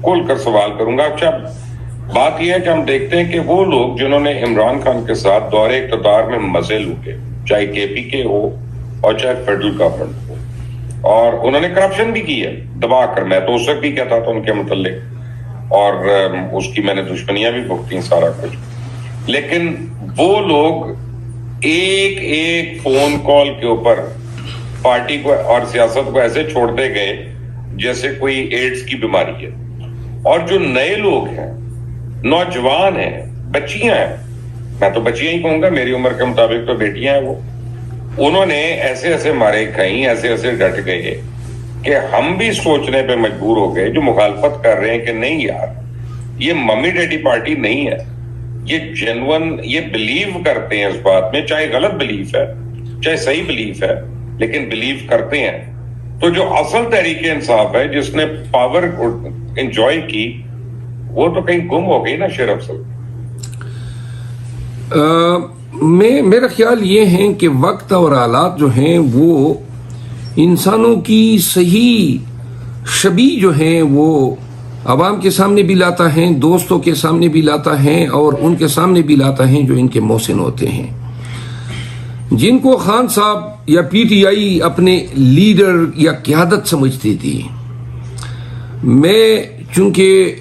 کھول کر سوال کروں گا. اچھا بات یہ ہے کہ ہم دیکھتے ہیں کہ وہ لوگ جنہوں نے عمران خان کے ساتھ دور اقتدار میں مزے لوٹے, چاہے کے پی کے ہو اور چاہے فیڈرل گورنمنٹ ہو, اور انہوں نے کرپشن بھی کی ہے دبا کر. میں تو اس وقت بھی کہتا تھا ان کے متعلق, اور اس کی میں نے دشمنیاں بھی بھگتیں سارا کچھ. لیکن وہ لوگ ایک ایک فون کال کے اوپر پارٹی کو اور سیاست کو ایسے چھوڑتے گئے جیسے کوئی ایڈز کی بیماری ہے. اور جو نئے لوگ ہیں, نوجوان ہیں, بچیاں ہیں, میں تو بچیاں ہی کہوں گا, میری عمر کے مطابق تو بیٹیاں ہیں, وہ انہوں نے ایسے ایسے مارے کھائیں, ایسے ایسے ڈٹ گئے کہ ہم بھی سوچنے پہ مجبور ہو گئے جو مخالفت کر رہے ہیں کہ نہیں یار یہ ممی ڈیڈی پارٹی نہیں ہے, یہ جینون, یہ بلیو کرتے ہیں اس بات میں, چاہے غلط بلیف ہے چاہے صحیح بلیف ہے, لیکن بلیو کرتے ہیں. تو جو اصل تحریک انصاف ہے جس نے پاور انجوائے کی, وہ تو کہیں گم ہو گئی نا شیر افضل. میرا خیال یہ ہے کہ وقت اور حالات جو ہیں وہ انسانوں کی صحیح شبیہ جو ہیں وہ عوام کے سامنے بھی لاتا ہے, دوستوں کے سامنے بھی لاتا ہے, اور ان کے سامنے بھی لاتا ہے جو ان کے محسن ہوتے ہیں, جن کو خان صاحب یا پی ٹی آئی اپنے لیڈر یا قیادت سمجھتی تھی. میں چونکہ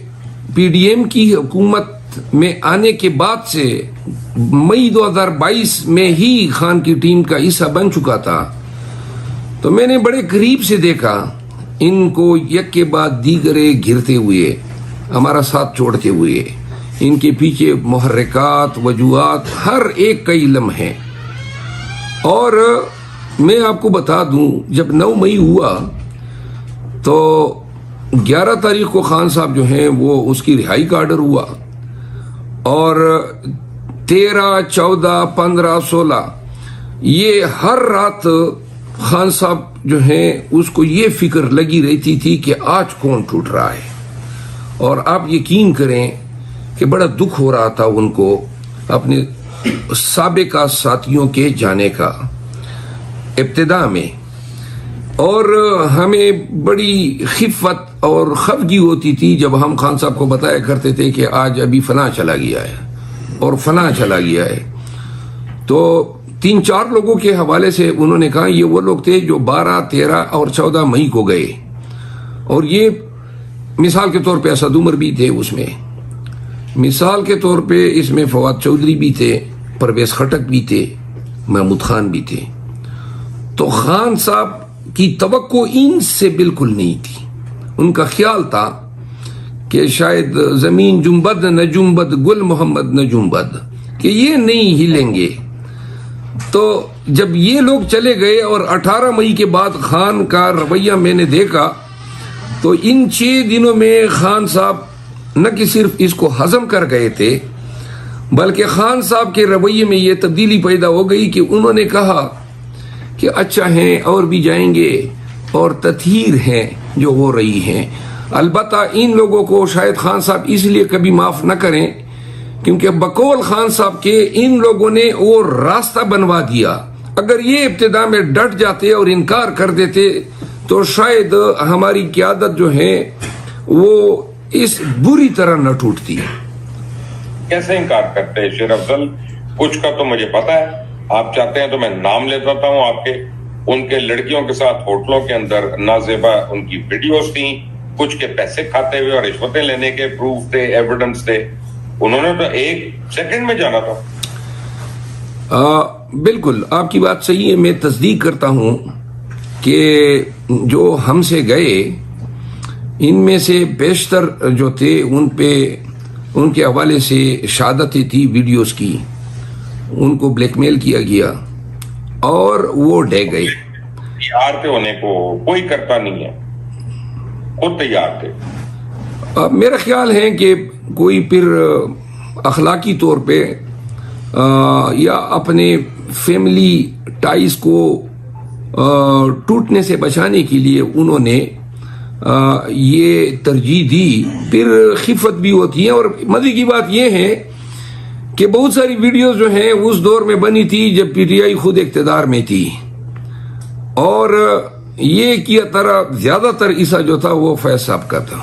پی ڈی ایم کی حکومت میں آنے کے بعد سے مئی 2022 میں ہی خان کی ٹیم کا حصہ بن چکا تھا, تو میں نے بڑے قریب سے دیکھا ان کو یک کے بعد دیگرے گرتے ہوئے, ہمارا ساتھ چھوڑتے ہوئے. ان کے پیچھے محرکات, وجوہات ہر ایک کا علم ہے. اور میں آپ کو بتا دوں, جب 9 مئی ہوا تو 11 تاریخ کو خان صاحب جو ہیں وہ اس کی رہائی کا آرڈر ہوا, اور 13, 14, 15, 16 یہ ہر رات خان صاحب جو ہیں اس کو یہ فکر لگی رہتی تھی کہ آج کون ٹوٹ رہا ہے. اور آپ یقین کریں کہ بڑا دکھ ہو رہا تھا ان کو اپنے سابقہ ساتھیوں کے جانے کا ابتدا میں, اور ہمیں بڑی خفت اور خفگی ہوتی تھی جب ہم خان صاحب کو بتایا کرتے تھے کہ آج ابھی فلاں چلا گیا ہے اور فلاں چلا گیا ہے. تو 3-4 لوگوں کے حوالے سے انہوں نے کہا یہ وہ لوگ تھے جو 12, 13 اور 14 مئی کو گئے, اور یہ مثال کے طور پہ اسد عمر بھی تھے اس میں, مثال کے طور پہ اس میں فواد چودھری بھی تھے, پرویز خٹک بھی تھے, محمود خان بھی تھے. تو خان صاحب کی توقع ان سے بالکل نہیں تھی. ان کا خیال تھا کہ شاید زمین جنبد نہ جنبد گل محمد نہ جنبد, کہ یہ نہیں ہلیں گے. تو جب یہ لوگ چلے گئے اور 18 مئی کے بعد خان کا رویہ میں نے دیکھا, تو ان 6 دنوں میں خان صاحب نہ کہ صرف اس کو ہضم کر گئے تھے, بلکہ خان صاحب کے رویے میں یہ تبدیلی پیدا ہو گئی کہ انہوں نے کہا کہ اچھا ہیں اور بھی جائیں گے, اور تطہیر ہیں جو ہو رہی ہیں. البتہ ان لوگوں کو شاید خان صاحب اس لیے کبھی معاف نہ کریں کیونکہ بقول خان صاحب کے ان لوگوں نے وہ راستہ بنوا دیا. اگر یہ ابتدا میں ڈٹ جاتے اور انکار کر دیتے تو شاید ہماری قیادت جو ہے وہ اس بری طرح نہ ٹوٹتی. کیسے انکار کرتے ہیں شیر افضل؟ کچھ کا تو مجھے پتا ہے, آپ چاہتے ہیں تو میں نام لے دیتا ہوں آپ کے. ان کے لڑکیوں کے ساتھ ہوٹلوں کے اندر نازیبا ان کی ویڈیوز تھیں, کچھ کے پیسے کھاتے ہوئے اور رشوتیں لینے کے پروف تھے, ایویڈنس تھے. انہوں نے تو 1 سیکنڈ میں جانا تھا. بالکل آپ کی بات صحیح ہے. میں تصدیق کرتا ہوں کہ جو ہم سے گئے ان میں سے بیشتر جو تھے ان پہ ان کے حوالے سے شہادتیں تھی ویڈیوز کی, ان کو بلیک میل کیا گیا اور وہ ڈے گئے. تیار تھے ہونے کو, کوئی کرتا نہیں ہے, خود تیار تھے. میرا خیال ہے کہ کوئی پھر اخلاقی طور پہ یا اپنے فیملی ٹائز کو ٹوٹنے سے بچانے کے لیے انہوں نے یہ ترجیح دی. پھر خفت بھی ہوتی ہے. اور مزے کی بات یہ ہے کہ بہت ساری ویڈیوز جو ہیں اس دور میں بنی تھی جب پی ٹی آئی خود اقتدار میں تھی, اور یہ کیا طرح زیادہ تر حصہ جو تھا وہ فیض صاحب کا تھا.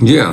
جی ہاں.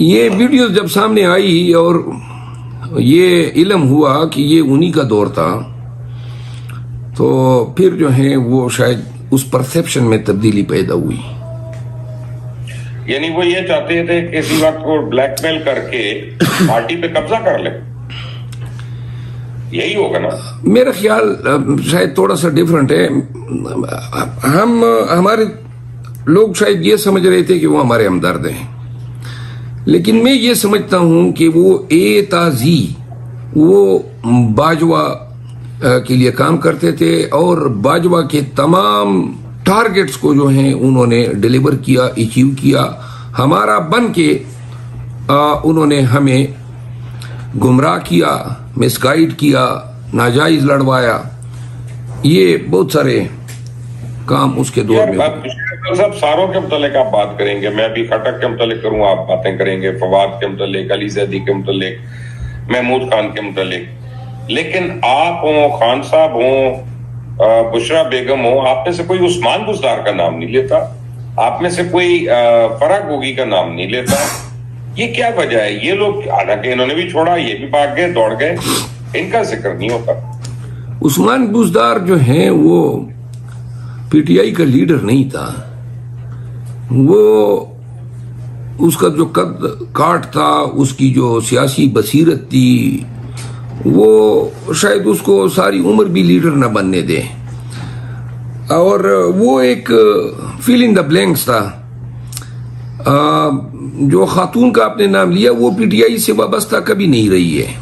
یہ ویڈیوز جب سامنے آئی اور یہ علم ہوا کہ یہ انہی کا دور تھا تو پھر جو ہے وہ شاید اس پرسیپشن میں تبدیلی پیدا ہوئی. یعنی وہ یہ چاہتے تھے کہ کسی وقت کو بلیک میل کر کے پارٹی پہ قبضہ کر لے، یہی ہوگا نا؟ میرا خیال شاید تھوڑا سا ڈیفرنٹ ہے. ہمارے لوگ شاید یہ سمجھ رہے تھے کہ وہ ہمارے ہمدرد ہیں، لیکن میں یہ سمجھتا ہوں کہ وہ تازی وہ باجوہ کے لیے کام کرتے تھے اور باجوہ کے تمام ٹارگٹس کو جو ہیں انہوں نے ڈیلیور کیا، اچیو کیا. ہمارا بن کے انہوں نے ہمیں گمراہ کیا، مس گائیڈ کیا، ناجائز لڑوایا. یہ بہت سارے کام اس کے دور میں. سب ساروں کے متعلق آپ بات کریں گے، میں بھی خٹک کے متعلق کروں، آپ باتیں کریں گے فواد کے متعلق، علی زیدی کے متعلق، محمود خان کے متعلق. لیکن آپ ہوں، خان صاحب ہوں، بشرا بیگم ہوں، آپ میں سے کوئی عثمان بزدار کا نام نہیں لیتا، آپ میں سے کوئی فرح گوگی کا نام نہیں لیتا. یہ کیا وجہ ہے؟ یہ لوگ حالانکہ انہوں نے بھی چھوڑا، یہ بھی بھاگ گئے، دوڑ گئے، ان کا ذکر نہیں ہوتا. عثمان بزدار جو ہیں وہ پی ٹی آئی کا لیڈر نہیں تھا. وہ اس کا جو قد کاٹ تھا، اس کی جو سیاسی بصیرت تھی، وہ شاید اس کو ساری عمر بھی لیڈر نہ بننے دے. اور وہ ایک فیل ان دا بلینکس تھا. جو خاتون کا آپ نے نام لیا وہ پی ٹی آئی سے وابستہ کبھی نہیں رہی ہے.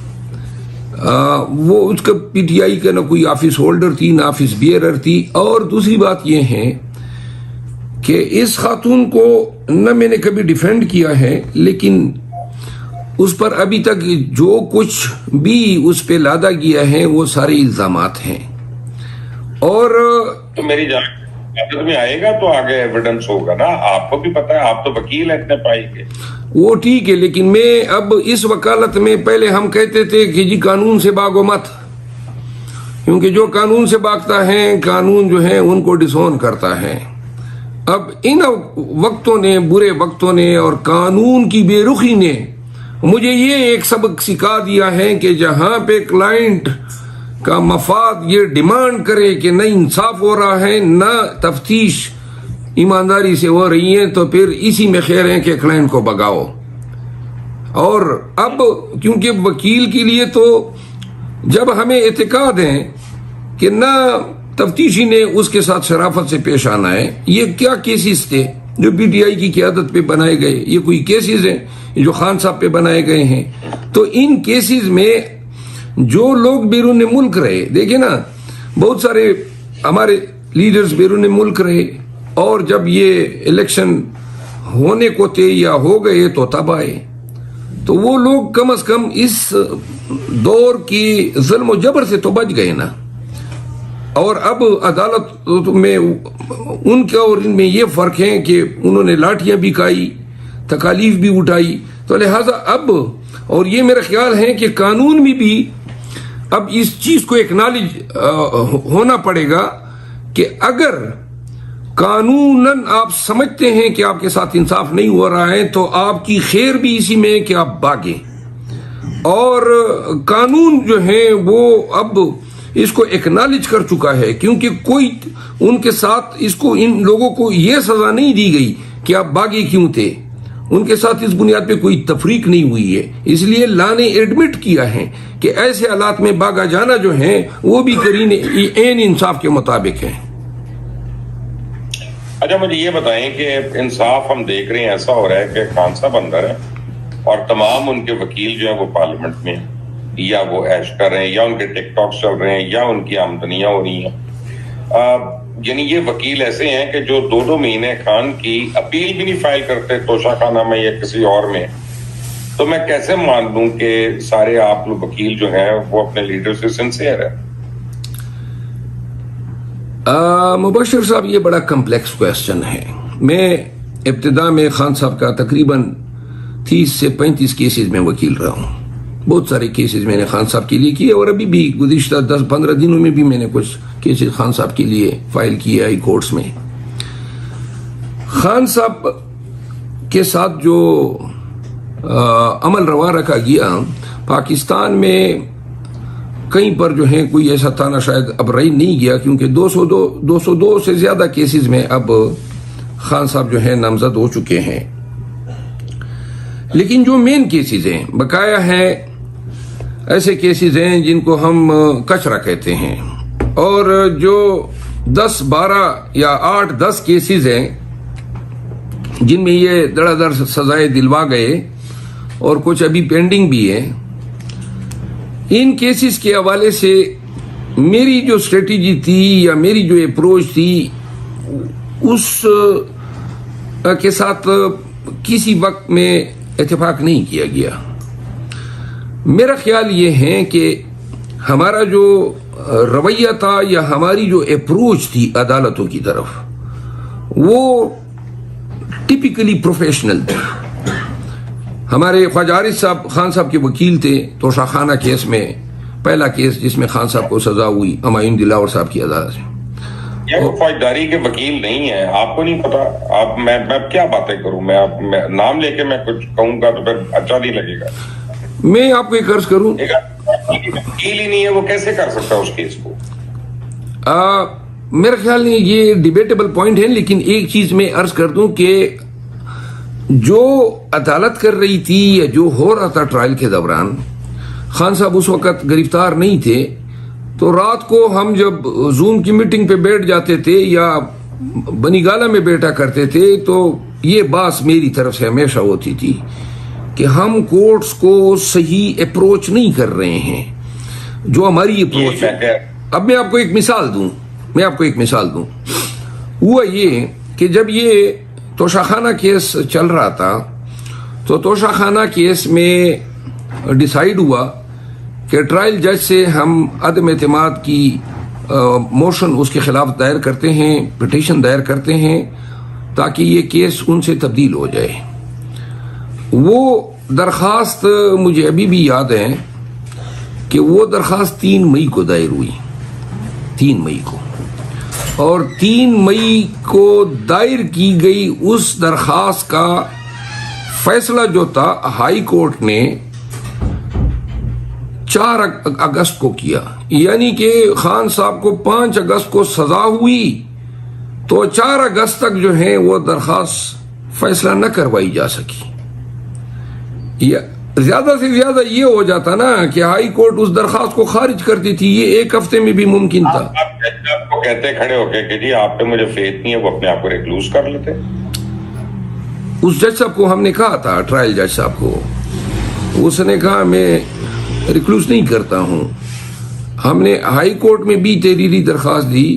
وہ اس کا پی ٹی آئی کا نہ کوئی آفس ہولڈر تھی، نہ آفس بیئرر تھی. اور دوسری بات یہ ہے کہ اس خاتون کو نہ میں نے کبھی ڈیفینڈ کیا ہے، لیکن اس پر ابھی تک جو کچھ بھی اس پہ لادا گیا ہے وہ سارے الزامات ہیں. اور تو میری جان عادت میں آئے گا تو آگے ایویڈنس ہوگا نا. آپ کو بھی پتا ہے، آپ تو وکیل ہیں اتنے پائی کے. وہ ٹھیک ہے، لیکن میں اب اس وکالت میں پہلے ہم کہتے تھے کہ جی قانون سے بھاگو مت، کیونکہ جو قانون سے بھاگتا ہے قانون جو ہے ان کو ڈسون کرتا ہے. اب ان وقتوں نے، برے وقتوں نے اور قانون کی بے رخی نے مجھے یہ ایک سبق سکھا دیا ہے کہ جہاں پہ کلائنٹ کا مفاد یہ ڈیمانڈ کرے کہ نہ انصاف ہو رہا ہے، نہ تفتیش ایمانداری سے ہو رہی ہے، تو پھر اسی میں خیر ہے کہ کلائنٹ کو بگاؤ. اور اب کیونکہ وکیل کے لیے تو جب ہمیں اعتقاد ہے کہ نہ تفتیشی نے اس کے ساتھ شرافت سے پیش آنا ہے. یہ کیا کیسز تھے جو پی ٹی آئی کی قیادت پہ بنائے گئے؟ یہ کوئی کیسز ہیں جو خان صاحب پہ بنائے گئے ہیں؟ تو ان کیسز میں جو لوگ بیرون ملک رہے، دیکھیں نا، بہت سارے ہمارے لیڈرز بیرون ملک رہے، اور جب یہ الیکشن ہونے کو تھے یا ہو گئے تو تب آئے. تو وہ لوگ کم از کم اس دور کی ظلم و جبر سے تو بچ گئے نا. اور اب عدالت میں ان کا اور ان میں یہ فرق ہے کہ انہوں نے لاٹھیاں بھی کھائی، تکالیف بھی اٹھائی. تو لہذا اب، اور یہ میرا خیال ہے کہ قانون میں بھی اب اس چیز کو ایکنالج ہونا پڑے گا کہ اگر قانوناً آپ سمجھتے ہیں کہ آپ کے ساتھ انصاف نہیں ہو رہا ہے تو آپ کی خیر بھی اسی میں ہے کہ آپ بھاگیں. اور قانون جو ہے وہ اب اس کو ایکنالج کر چکا ہے، کیونکہ کوئی ان کے ساتھ اس کو، ان لوگوں کو یہ سزا نہیں دی گئی کہ آپ باغی کیوں تھے. ان کے ساتھ اس بنیاد پہ کوئی تفریق نہیں ہوئی ہے. اس لیے لا نے ایڈمٹ کیا ہے کہ ایسے حالات میں باغا جانا جو ہیں وہ بھی قرین عین انصاف کے مطابق ہیں. اچھا مجھے یہ بتائیں کہ انصاف ہم دیکھ رہے ہیں ایسا ہو رہا ہے کہ خان صاحب اندر ہے اور تمام ان کے وکیل جو ہیں وہ پارلیمنٹ میں ہیں، یا وہ ایش کر رہے ہیں، یا ان کے ٹک ٹاک چل رہے ہیں، یا ان کی آمدنیاں ہو رہی ہیں. یعنی یہ وکیل ایسے ہیں کہ جو 2 مہینے خان کی اپیل بھی نہیں فائل کرتے توشہ خانہ میں یا کسی اور میں. تو میں کیسے مان لوں کہ سارے آپ لوگ وکیل جو ہیں وہ اپنے لیڈر سے سنسیئر ہیں؟ مبشر صاحب، یہ بڑا کمپلیکس کویسچن ہے. میں ابتدا میں خان صاحب کا تقریباً 30 سے 35 کیسز میں وکیل رہا ہوں. بہت سارے کیسز میں نے خان صاحب کے لیے کیے، اور ابھی بھی گزشتہ 10-15 دنوں میں بھی میں نے کچھ کیسز خان صاحب کے لیے فائل کیے ہائی کورٹس میں۔ خان صاحب کے ساتھ جو عمل روا رکھا گیا پاکستان میں کہیں پر جو ہیں کوئی ایسا تھانہ شاید اب رہ نہیں گیا، کیونکہ 202 سے زیادہ کیسز میں اب خان صاحب جو ہیں نامزد ہو چکے ہیں۔ لیکن جو مین کیسز ہیں بقایا ہیں، ایسے کیسز ہیں جن کو ہم کچرا کہتے ہیں، اور جو 10-12 یا 8-10 کیسز ہیں جن میں یہ دڑا دڑ سزائیں دلوا گئے اور کچھ ابھی پینڈنگ بھی ہے۔ ان کیسز کے حوالے سے میری جو اسٹریٹجی تھی یا میری جو اپروچ تھی اس کے ساتھ کسی وقت میں اتفاق نہیں کیا گیا۔ میرا خیال یہ ہے کہ ہمارا جو رویہ تھا یا ہماری جو اپروچ تھی عدالتوں کی طرف وہ ٹپیکلی پروفیشنل تھی۔ ہمارے خواجہ عارف صاحب خان صاحب کے وکیل تھے توشہ خانہ کیس میں، پہلا کیس جس میں خان صاحب کو سزا ہوئی ہمایوں دلاور صاحب کی عدالت سے۔ یہ وہ فوجداری کے وکیل نہیں ہیں، آپ کو نہیں پتا۔ آپ میں کیا باتیں کروں، میں نام لے کے میں کچھ کہوں گا تو پھر اچھا نہیں لگے گا۔ میں آپ کو ایک عرض کروں، وکیل ہی نہیں ہے وہ کیسے کر سکتا اس کیس کو؟ میرا خیال نہیں یہ ڈیبیٹیبل پوائنٹ ہے، لیکن ایک چیز میں عرض کر دوں کہ جو عدالت کر رہی تھی یا جو ہو رہا تھا ٹرائل کے دوران، خان صاحب اس وقت گرفتار نہیں تھے، تو رات کو ہم جب زوم کی میٹنگ پہ بیٹھ جاتے تھے یا بنی گالہ میں بیٹھا کرتے تھے تو یہ بات میری طرف سے ہمیشہ ہوتی تھی کہ ہم کورٹس کو صحیح اپروچ نہیں کر رہے ہیں۔ جو ہماری اپروچ ہے، اب میں آپ کو ایک مثال دوں، ہوا یہ کہ جب یہ توشہ خانہ کیس چل رہا تھا تو توشہ خانہ کیس میں ڈیسائیڈ ہوا کہ ٹرائل جج سے ہم عدم اعتماد کی موشن اس کے خلاف دائر کرتے ہیں، پٹیشن دائر کرتے ہیں تاکہ یہ کیس ان سے تبدیل ہو جائے۔ وہ درخواست مجھے ابھی بھی یاد ہے کہ وہ درخواست 3 مئی کو دائر ہوئی، 3 مئی کو، اور 3 مئی کو دائر کی گئی اس درخواست کا فیصلہ جو تھا ہائی کورٹ نے 4 اگست کو کیا، یعنی کہ خان صاحب کو 5 اگست کو سزا ہوئی تو 4 اگست تک جو ہے وہ درخواست فیصلہ نہ کروائی جا سکی۔ زیادہ سے زیادہ یہ ہو جاتا نا کہ ہائی کورٹ اس درخواست کو خارج کرتی تھی، یہ 1 ہفتے میں بھی ممکن تھا۔ آپ کو کہتے کھڑے ہو کے کہ جی آپ پہ مجھے فیتھ نہیں ہے، وہ اپنے آپ کو ریکلوز کر لیتے۔ اس جج صاحب کو ہم نے کہا تھا، ٹرائل جج صاحب کو، اس نے کہا میں ریکلوز نہیں کرتا ہوں۔ ہم نے ہائی کورٹ میں بھی تحریری درخواست دی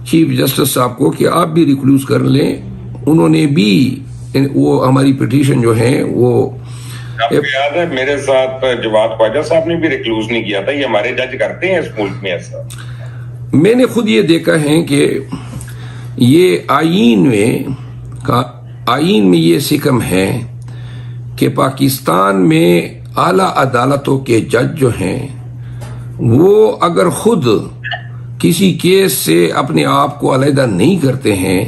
چیف جسٹس صاحب کو کہ آپ بھی ریکلوز کر لیں، انہوں نے بھی وہ ہماری پٹیشن جو ہے وہ آپ کو یاد ہے میرے ساتھ جواد خواجہ صاحب نے بھی ریکلوز نہیں کیا تھا۔ یہ ہمارے جج کرتے ہیں اس ملک میں ایسا۔ میں نے خود یہ دیکھا ہے کہ یہ آئین میں یہ سکم ہے کہ پاکستان میں اعلیٰ عدالتوں کے جج جو ہیں وہ اگر خود کسی کیس سے اپنے آپ کو علیحدہ نہیں کرتے ہیں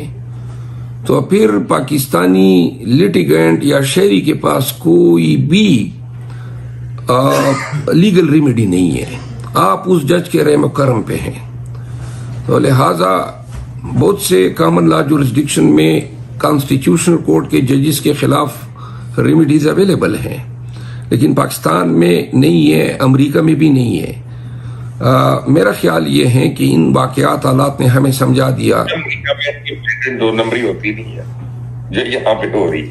تو پھر پاکستانی لٹیگنٹ یا شہری کے پاس کوئی بھی لیگل ریمیڈی نہیں ہے، آپ اس جج کے رحم و کرم پہ ہیں۔ تو لہٰذا بہت سے کامن لا جورسڈکشن میں کانسٹیٹیوشنل کورٹ کے ججز کے خلاف ریمیڈیز اویلیبل ہیں، لیکن پاکستان میں نہیں ہے، امریکہ میں بھی نہیں ہے۔ میرا خیال یہ ہے کہ ان واقعات حالات نے ہمیں سمجھا دیا۔ امریکہ میں 2 نمبری ہوتی نہیں ہے جو یہاں پہ ہو رہی۔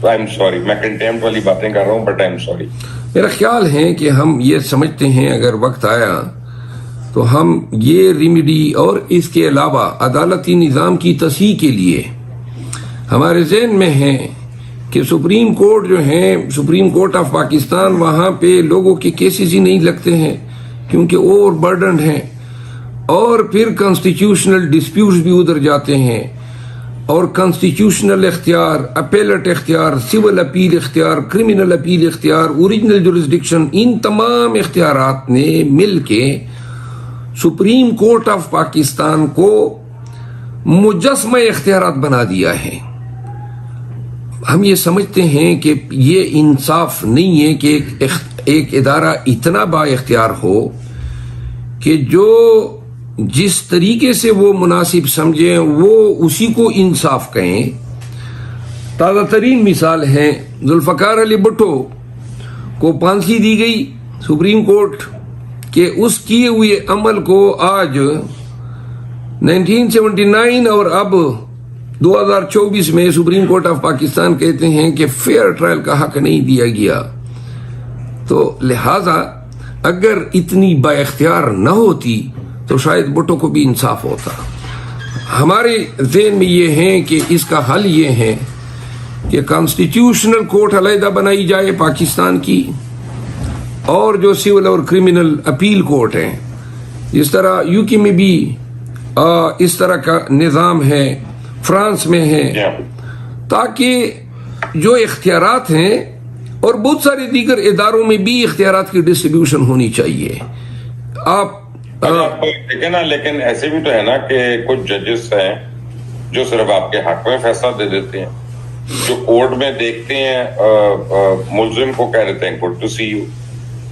آئی ایم سوری، میں کنٹیمپٹ والی باتیں کر رہا ہوں، بٹ آئی ایم سوری۔ میرا خیال ہے کہ ہم یہ سمجھتے ہیں اگر وقت آیا تو ہم یہ ریمیڈی اور اس کے علاوہ عدالتی نظام کی تصحیح کے لیے ہمارے ذہن میں ہے کہ سپریم کورٹ جو ہے، سپریم کورٹ آف پاکستان، وہاں پہ لوگوں کے کیسز ہی نہیں لگتے ہیں کیونکہ اوور برڈنڈ ہیں، اور پھر کانسٹیٹیوشنل ڈسپیوٹس بھی ادھر جاتے ہیں۔ اور کانسٹیٹیوشنل اختیار، اپیلٹ اختیار، سول اپیل اختیار، کرمنل اپیل اختیار، اوریجنل جورسڈکشن، ان تمام اختیارات نے مل کے سپریم کورٹ آف پاکستان کو مجسمہ اختیارات بنا دیا ہے۔ ہم یہ سمجھتے ہیں کہ یہ انصاف نہیں ہے کہ ایک ادارہ اتنا با اختیار ہو کہ جو جس طریقے سے وہ مناسب سمجھیں وہ اسی کو انصاف کہیں۔ تازہ ترین مثال ہے ذوالفقار علی بھٹو کو پھانسی دی گئی سپریم کورٹ کہ اس کیے ہوئے عمل کو آج 1979 اور اب 2024 میں سپریم کورٹ آف پاکستان کہتے ہیں کہ فیئر ٹرائل کا حق نہیں دیا گیا۔ تو لہذا اگر اتنی با اختیار نہ ہوتی تو شاید بھٹو کو بھی انصاف ہوتا۔ ہمارے ذہن میں یہ ہے کہ اس کا حل یہ ہے کہ کانسٹیٹیوشنل کورٹ علیحدہ بنائی جائے پاکستان کی، اور جو سول اور کرمنل اپیل کورٹ ہیں، جس طرح یو کے میں بھی اس طرح کا نظام ہے، فرانس میں ہے، تاکہ جو اختیارات ہیں اور بہت سارے دیگر اداروں میں بھی اختیارات کی ڈسٹریبیوشن ہونی چاہیے۔ آپ دیکھیں نا، لیکن ایسے بھی تو ہے نا کہ کچھ ججز ہیں جو صرف آپ کے حق میں فیصلہ دے دیتے ہیں، جو کورٹ میں دیکھتے ہیں ملزم کو کہہ دیتے ہیں گڈ ٹو سی یو،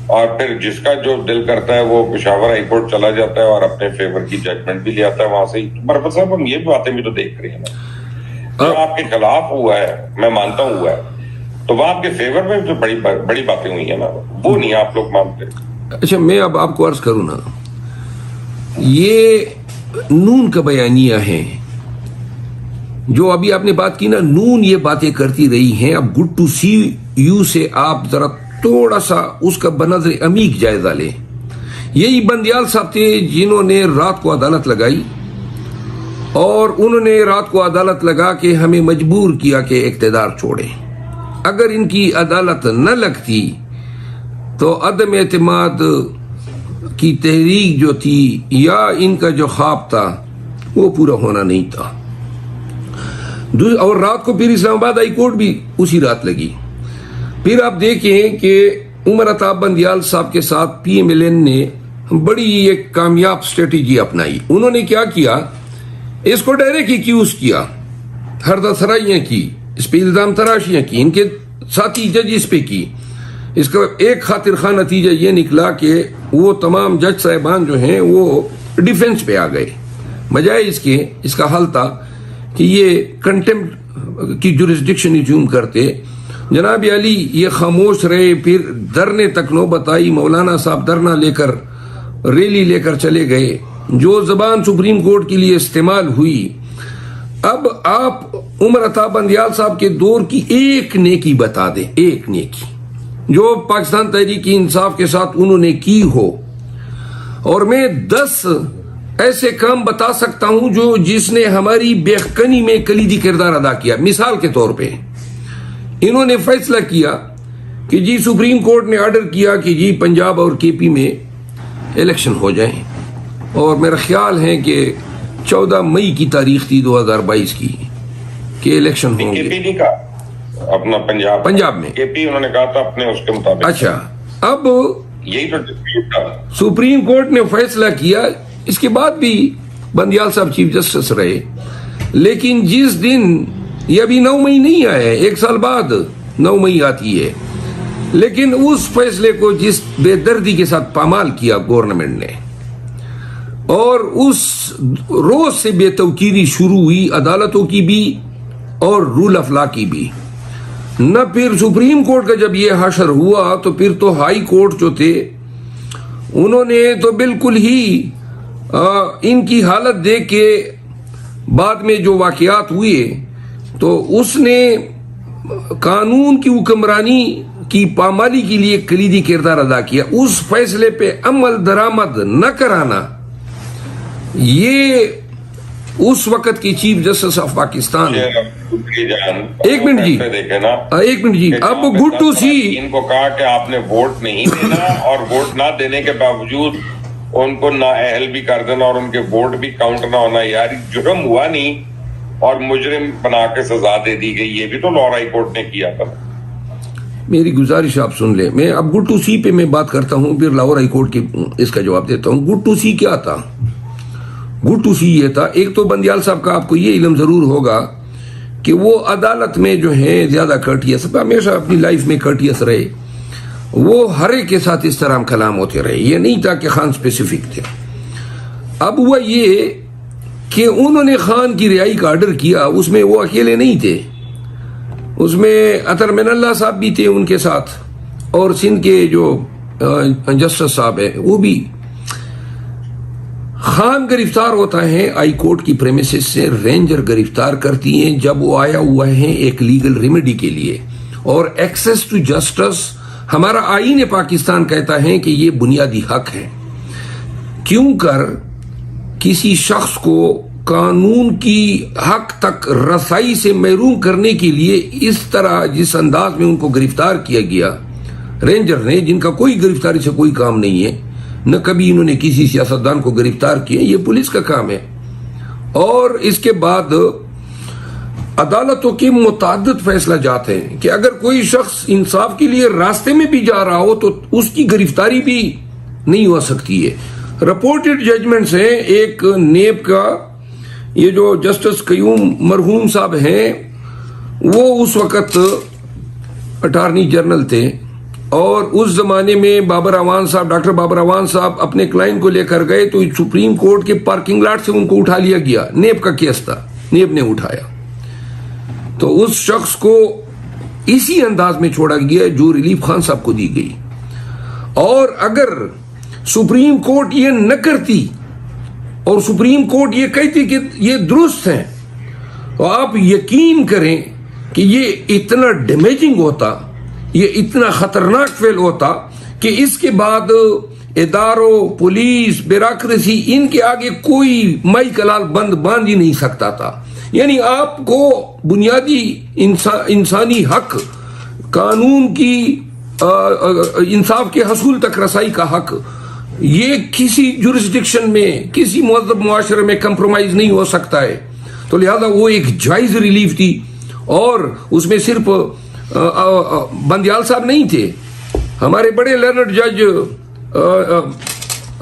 اور پھر جس کا جو دل کرتا ہے وہ پشاور ہائی کورٹ چلا جاتا ہے اور اپنے فیور کی ججمنٹ بھی لے آتا ہے وہاں سے ہی۔ برابر صاحب ہم یہ باتیں بھی تو دیکھ رہے ہیں نا، جو آپ کے خلاف ہوا ہے میں مانتا ہوں ہوا ہے، تو وہ آپ کے فیور میں جو بڑی باتیں ہوئی ہیں نا وہ نہیں آپ لوگ مانتے۔ اچھا، میں اب آپ کو عرض کروں نا، یہ نون کا بیانیہ ہے جو ابھی آپ نے بات کی نا، نون یہ باتیں کرتی رہی ہیں۔ اب گڈ ٹو سی یو سے آپ ذرا تھوڑا سا اس کا بنظر عمیق جائزہ لیں۔ یہی بندیال صاحب تھے جنہوں نے رات کو عدالت لگائی، اور انہوں نے رات کو عدالت لگا کے ہمیں مجبور کیا کہ اقتدار چھوڑیں۔ اگر ان کی عدالت نہ لگتی تو عدم اعتماد کی تحریک جو تھی یا ان کا جو خواب تھا وہ پورا ہونا نہیں تھا۔ اور رات کو پھر اسلام آباد ہائی کورٹ بھی اسی رات لگی۔ پھر آپ دیکھیں کہ عمر عطا بندیال صاحب کے ساتھ پی ایم ایل این نے بڑی ایک کامیاب اسٹریٹجی اپنائی۔ انہوں نے کیا کیا، اس کو ڈائریکٹ ایکیوز کیا، ہردہ سرائیاں کی، اس پہ الزام تراشیاں کی، ان کے ساتھی جج اس پہ کی۔ اس کا ایک خاطر خواہ نتیجہ یہ نکلا کہ وہ تمام جج صاحبان جو ہیں وہ ڈیفنس پہ آ گئے، بجائے اس کے اس کا حل تھا کہ یہ کنٹمپٹ کی جورسڈکشن ایزیوم کرتے۔ جناب علی یہ خاموش رہے، پھر دھرنے تک نوبت آئی، مولانا صاحب دھرنا لے کر ریلی لے کر چلے گئے، جو زبان سپریم کورٹ کے لیے استعمال ہوئی۔ اب آپ عمر عطا بندیال صاحب کے دور کی ایک نیکی بتا دیں، ایک نیکی جو پاکستان تحریک انصاف کے ساتھ انہوں نے کی ہو، اور میں 10 ایسے کام بتا سکتا ہوں جو جس نے ہماری بےخکنی میں کلیدی کردار ادا کیا۔ مثال کے طور پہ انہوں نے فیصلہ کیا کہ جی سپریم کورٹ نے آرڈر کیا کہ جی پنجاب اور کے پی میں الیکشن ہو جائیں، اور میرا خیال ہے کہ 14 مئی کی تاریخ تھی 2022 کی کہ الیکشن ہوں گے۔ اپنا پنجاب میں کے پی انہوں نے کہا تھا اپنے اس کے مطابق۔ اچھا، اب یہی تو ڈسپیوٹ تھا۔ سپریم کورٹ نے فیصلہ کیا، اس کے بعد بھی بندیال صاحب چیف جسٹس رہے، لیکن جس دن یہ ابھی 9 مئی نہیں آیا ہے، 1 سال بعد 9 مئی آتی ہے، لیکن اس فیصلے کو جس بے دردی کے ساتھ پامال کیا گورنمنٹ نے، اور اس روز سے بے توقیری شروع ہوئی عدالتوں کی بھی اور رول آف لا کی بھی۔ نہ پھر سپریم کورٹ کا جب یہ حشر ہوا تو پھر تو ہائی کورٹ جو تھے انہوں نے تو بالکل ہی ان کی حالت دیکھ کے بعد میں جو واقعات ہوئے تو اس نے قانون کی حکمرانی کی پامالی کے لیے کلیدی کردار ادا کیا۔ اس فیصلے پہ عمل درآمد نہ کرانا، یہ اس وقت کی چیف جسٹس آف پاکستان۔ ایک منٹ جی، اب گڈ ٹو سی ان کو کہا کہ آپ نے ووٹ نہیں دینا، اور ووٹ نہ دینے کے باوجود ان کو نااہل بھی کر دینا اور ان کے ووٹ بھی کاؤنٹ نہ ہونا۔ یار جرم ہوا نہیں، اور مجرم بنا کے سزا دے دی گئی. یہ بھی تو لاہور ہائی کورٹ نے کیا تھا. میری گزارش آپ سن لیں. میں اب گڈ ٹو سی پہ میں بات کرتا ہوں، پھر لاہور ہائی کورٹ کی اس کا جواب دیتا ہوں. گڈ ٹو سی کیا تھا؟ گڈ ٹو سی یہ تھا، ایک تو بندیال صاحب کا آپ کو یہ علم ضرور ہوگا کہ وہ عدالت میں جو ہے زیادہ کرٹیس، ہمیشہ اپنی لائف میں کرٹیس رہے. وہ ہر ایک کے ساتھ اس طرح کلام ہوتے رہے، یہ نہیں تھا کہ خان اسپیسیفک تھے. اب ہوا یہ کہ انہوں نے خان کی رہائی کا آرڈر کیا، اس میں وہ اکیلے نہیں تھے، اس میں اطہر من اللہ صاحب بھی تھے ان کے ساتھ، اور سندھ کے جو جسٹس صاحب ہیں وہ بھی. خان گرفتار ہوتا ہے ہائی کورٹ کی پریمیسز سے، رینجر گرفتار کرتی ہیں جب وہ آیا ہوا ہے ایک لیگل ریمیڈی کے لیے. اور ایکسیس ٹو جسٹس ہمارا آئین پاکستان کہتا ہے کہ یہ بنیادی حق ہے. کیوں کر کسی شخص کو قانون کی حق تک رسائی سے محروم کرنے کے لیے اس طرح جس انداز میں ان کو گرفتار کیا گیا رینجر نے، جن کا کوئی گرفتاری سے کوئی کام نہیں ہے، نہ کبھی انہوں نے کسی سیاستدان کو گرفتار کیا، یہ پولیس کا کام ہے. اور اس کے بعد عدالتوں کے متعدد فیصلہ جات ہیں کہ اگر کوئی شخص انصاف کے لیے راستے میں بھی جا رہا ہو تو اس کی گرفتاری بھی نہیں ہو سکتی ہے. رپورٹڈ ججمنٹس ہیں. ایک نیب کا یہ جو جسٹس قیوم مرحوم صاحب ہیں، وہ اس وقت اٹارنی جنرل تھے، اور اس زمانے میں بابر اعوان صاحب، ڈاکٹر بابر اعوان صاحب اپنے کلائنٹ کو لے کر گئے تو سپریم کورٹ کے پارکنگ لاٹ سے ان کو اٹھا لیا گیا. نیب کا کیس تھا، نیب نے اٹھایا، تو اس شخص کو اسی انداز میں چھوڑا گیا جو ریلیف خان صاحب کو دی گئی. اور اگر سپریم کورٹ یہ نہ کرتی اور سپریم کورٹ یہ کہتی کہ یہ درست ہیں، تو آپ یقین کریں کہ یہ اتنا ڈیمیجنگ ہوتا، یہ اتنا خطرناک فعل ہوتا کہ اس کے بعد اداروں، پولیس، بیوروکریسی، ان کے آگے کوئی مائی کلال بند باندھ ہی نہیں سکتا تھا. یعنی آپ کو بنیادی انسانی حق، قانون کی انصاف کے حصول تک رسائی کا حق، یہ کسی جورسڈکشن میں، کسی مہذب معاشرے میں کمپرومائز نہیں ہو سکتا ہے. تو لہذا وہ ایک جائز ریلیف تھی. اور اس میں صرف بندیال صاحب نہیں تھے، ہمارے بڑے لرنڈ جج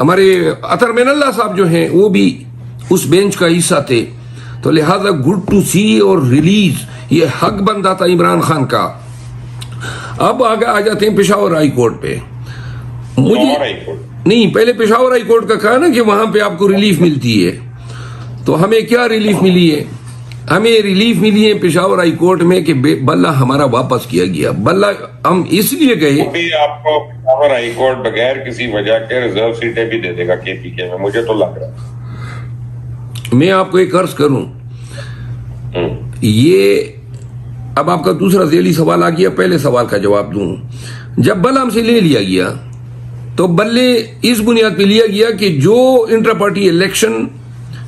ہمارے اطہر من اللہ صاحب جو ہیں وہ بھی اس بینچ کا حصہ تھے. تو لہذا گڈ ٹو سی اور ریلیز یہ حق بنتا تھا عمران خان کا. اب آگے آ جاتے ہیں پشاور ہائی کورٹ پہ. مجھے نہیں، پہلے پشاور ہائی کورٹ کا کہا نا کہ وہاں پہ آپ کو ریلیف ملتی ہے. تو ہمیں کیا ریلیف ملی ہے؟ ہمیں ریلیف ملی ہے پشاور ہائی کورٹ میں کہ بلہ ہمارا واپس کیا گیا. بلہ ہم اس لیے گئے، آپ کو پشاور ہائی کورٹ بغیر کسی وجہ کے ریزرو سیٹیں بھی دے دے گا کے پی کے میں، مجھے تو لگ رہا ہے. میں آپ کو ایک عرض کروں، یہ اب آپ کا دوسرا ذیلی سوال آ گیا، پہلے سوال کا جواب دوں. جب بلہ ہم سے لے لیا گیا تو بلے اس بنیاد پہ لیا گیا کہ جو انٹر پارٹی الیکشن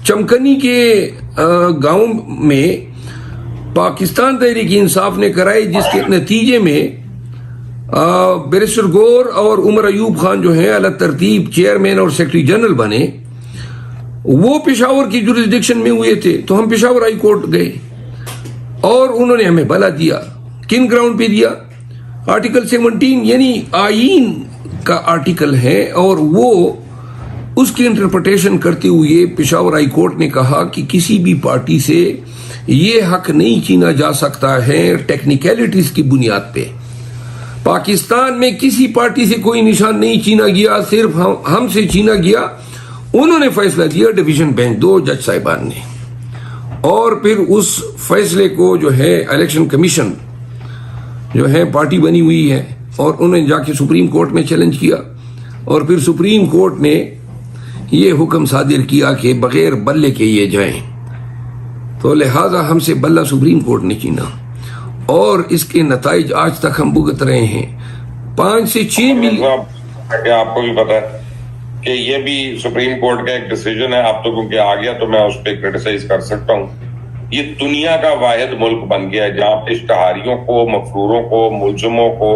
چمکنی کے گاؤں میں پاکستان تحریک انصاف نے کرائی، جس کے نتیجے میں بیرسٹر گور اور عمر ایوب خان جو ہیں الگ ترتیب چیئرمین اور سیکرٹری جنرل بنے، وہ پشاور کی جورسڈکشن میں ہوئے تھے. تو ہم پشاور ہائی کورٹ گئے اور انہوں نے ہمیں بلا دیا. کن گراؤنڈ پہ دیا؟ آرٹیکل 17 یعنی آئین کا آرٹیکل ہے، اور وہ اس کی انٹرپریٹیشن کرتے ہوئے پشاور ہائی کورٹ نے کہا کہ کسی بھی پارٹی سے یہ حق نہیں چھینا جا سکتا ہے ٹیکنیکلٹیز کی بنیاد پہ. پاکستان میں کسی پارٹی سے کوئی نشان نہیں چھینا گیا، صرف ہم سے چھینا گیا. انہوں نے فیصلہ دیا ڈویژن بینچ 2 جج صاحبان نے، اور پھر اس فیصلے کو جو ہے الیکشن کمیشن جو ہے پارٹی بنی ہوئی ہے، اور انہوں نے جا کے سپریم کورٹ میں چیلنج کیا، اور پھر سپریم کورٹ نے یہ حکم صادر کیا کہ بغیر بلے کے یہ جائیں. تو لہذا ہم سے بلہ سپریم کورٹ نے چھینا، اور اس کے نتائج آج تک ہم بھگت رہے ہیں. 5 سے 6 ملین. آپ کو بھی پتا ہے کہ یہ بھی سپریم کورٹ کا ایک ڈیسیجن ہے. آپ تو کیونکہ آ گیا تو میں اس پہ کرٹیسائز کر سکتا ہوں. یہ دنیا کا واحد ملک بن گیا ہے جہاں اشتہاریوں کو، مفروروں کو، ملزموں کو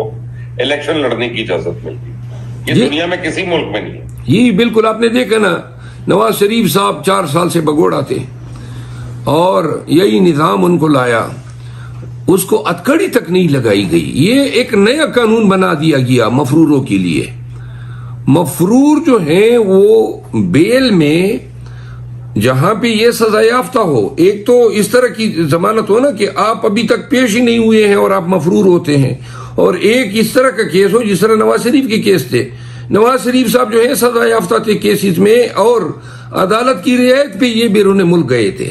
الیکشن لڑنے کی اجازت ملتی ہے. یہ دنیا میں کسی ملک میں نہیں ہے. یہ بالکل آپ نے دیکھا نا، نواز شریف صاحب 4 سال سے بگوڑا تھے، اور یہی نظام ان کو لایا، اس کو ہتکڑی تک نہیں لگائی گئی. یہ ایک نیا قانون بنا دیا گیا مفروروں کے لیے. مفرور جو ہیں وہ بیل میں جہاں پہ یہ سزا یافتہ ہو، ایک تو اس طرح کی ضمانت ہو نا کہ آپ ابھی تک پیش ہی نہیں ہوئے ہیں اور آپ مفرور ہوتے ہیں، اور ایک اس طرح کا کیس ہو جس طرح نواز شریف کے کیس تھے. نواز شریف صاحب جو ہے سزا یافتہ تھے کیسز میں، اور عدالت کی رعایت پہ یہ بیرون ملک گئے تھے.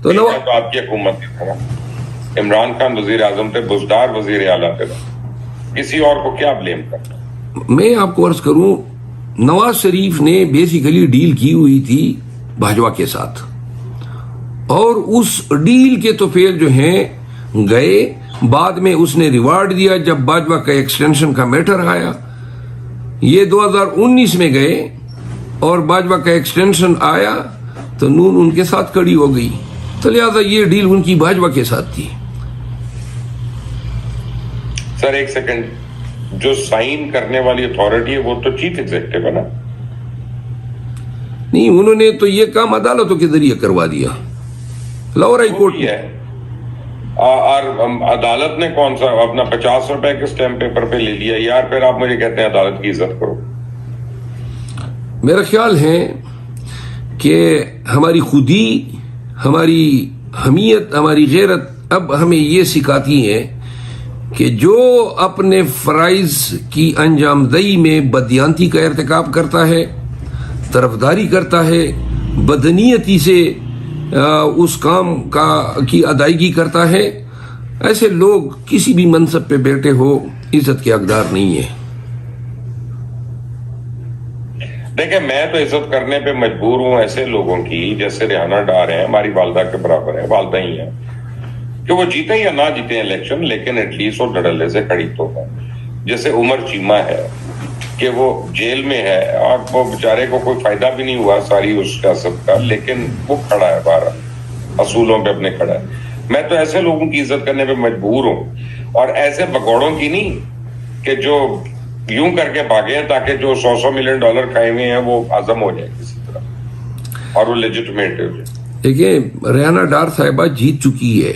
تو آپ کی حکومت تھی، عمران خان وزیر اعظم تھے، بزدار وزیر اعلیٰ تھے، کسی اور کو کیا بلیم کرنا. میں آپ کو عرض کروں، نواز شریف نے بیسیکلی ڈیل کی ہوئی تھی بھاجپا کے ساتھ، اور اس ڈیل کے توفیل جو ہیں گئے. بعد میں اس نے ریوارڈ دیا جب بھاجپا کا ایکسٹینشن کا میٹر آیا. یہ 2019 میں گئے اور بھاجپا کا ایکسٹینشن آیا تو نون ان کے ساتھ کڑی ہو گئی، تو لہٰذا یہ ڈیل ان کی بھاجپا کے ساتھ تھی. سر ایک سیکنڈ، جو سائن کرنے والی اتھارٹی ہے وہ تو چیف ایگزیکٹو ہے نا؟ نہیں، انہوں نے تو یہ کام عدالتوں کے ذریعے کروا دیا، لاہور ہائی کورٹ ہے. اور عدالت نے کون سا اپنا 50 روپے کے اسٹیمپ پیپر پہ لے لیا یار؟ پھر آپ مجھے کہتے ہیں عدالت کی عزت کرو. میرا خیال ہے کہ ہماری خودی، ہماری حمیت، ہماری غیرت اب ہمیں یہ سکھاتی ہے کہ جو اپنے فرائض کی انجام دہی میں بددیانتی کا ارتکاب کرتا ہے، طرفداری کرتا ہے، بدنیتی سے اس کام کی ادائیگی کرتا ہے، ایسے لوگ کسی بھی منصب پہ بیٹھے ہو عزت کے حقدار نہیں ہے. دیکھیں، میں تو عزت کرنے پہ مجبور ہوں ایسے لوگوں کی جیسے ریحانہ ڈار ہیں، ہماری والدہ کے برابر ہیں، والدہ ہی ہیں، کہ وہ جیتے یا نہ جیتے الیکشن لیکن ایٹ لیسٹ وہ ڈڈلے سے کھڑی تو ہے. جیسے عمر چیمہ ہے کہ وہ جیل میں ہے اور وہ بیچارے کو کوئی فائدہ بھی نہیں ہوا ساری اس سیاست کا، لیکن وہ کھڑا ہے باہر اصولوں پہ اپنے کھڑا ہے. میں تو ایسے لوگوں کی عزت کرنے پہ مجبور ہوں، اور ایسے بگوڑوں کی نہیں کہ جو یوں کر کے بھاگے ہیں تاکہ جو $100 ملین کھائے ہوئے ہیں وہ عزم ہو جائے کسی طرح اور وہ لیجٹمیٹ ہو جائے. دیکھیں، ریحانہ ڈار صاحبہ جیت چکی ہے.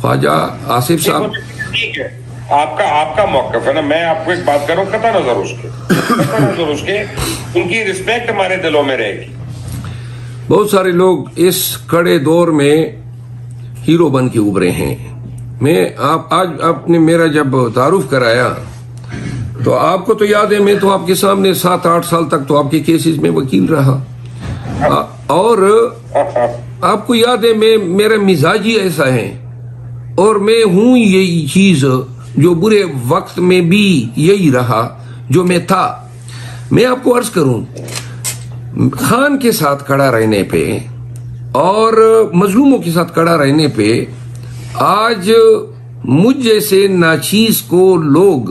خواجہ آصف صاحب، ٹھیک ہے، آپ کا موقف ہے نا. میں آپ کو ایک بات کروں، قطع نظر اس کے ان کی رسپیکٹ ہمارے دلوں میں رہے گی. بہت سارے لوگ اس کڑے دور میں ہیرو بن کے ابھرے ہیں. آج آپ نے میرا جب تعارف کرایا تو آپ کو تو یاد ہے، میں تو آپ کے سامنے 7-8 سال تک تو آپ کے کیسز میں وکیل رہا، اور آپ کو یاد ہے میرا مزاج ہی ایسا ہے، اور میں ہوں یہی چیز جو برے وقت میں بھی یہی رہا جو میں تھا. میں آپ کو عرض کروں، خان کے ساتھ کھڑا رہنے پہ اور مظلوموں کے ساتھ کھڑا رہنے پہ آج مجھ جیسے ناچیز کو لوگ